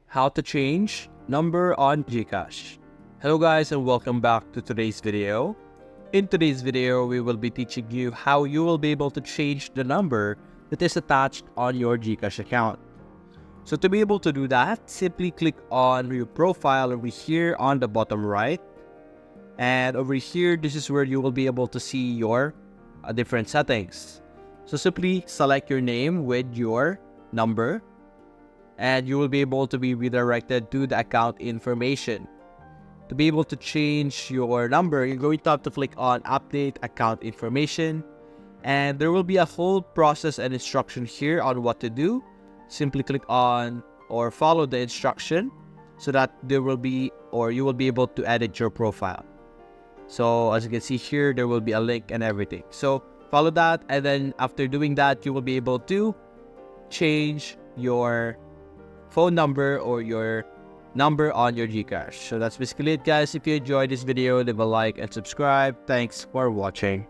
how to change number on Gcash. Hello guys and welcome back to today's video. In today's video, we will be teaching you how you will be able to change the number that is attached on your Gcash account. So to be able to do that, simply click on your profile over here on the bottom right. And over here, this is where you will be able to see your different settings. So simply select your name with your number and you will be able to be redirected to the account information. To be able to change your number, you're going to have to click on Update Account Information. And there will be a whole process and instruction here on what to do. Simply click on or follow the instruction so that there will be or you will be able to edit your profile. So as you can see here, there will be a link and everything. So follow that, and then after doing that, you will be able to change your phone number or your number on your Gcash. So that's basically it, guys. If you enjoyed this video, leave a like and subscribe. Thanks for watching.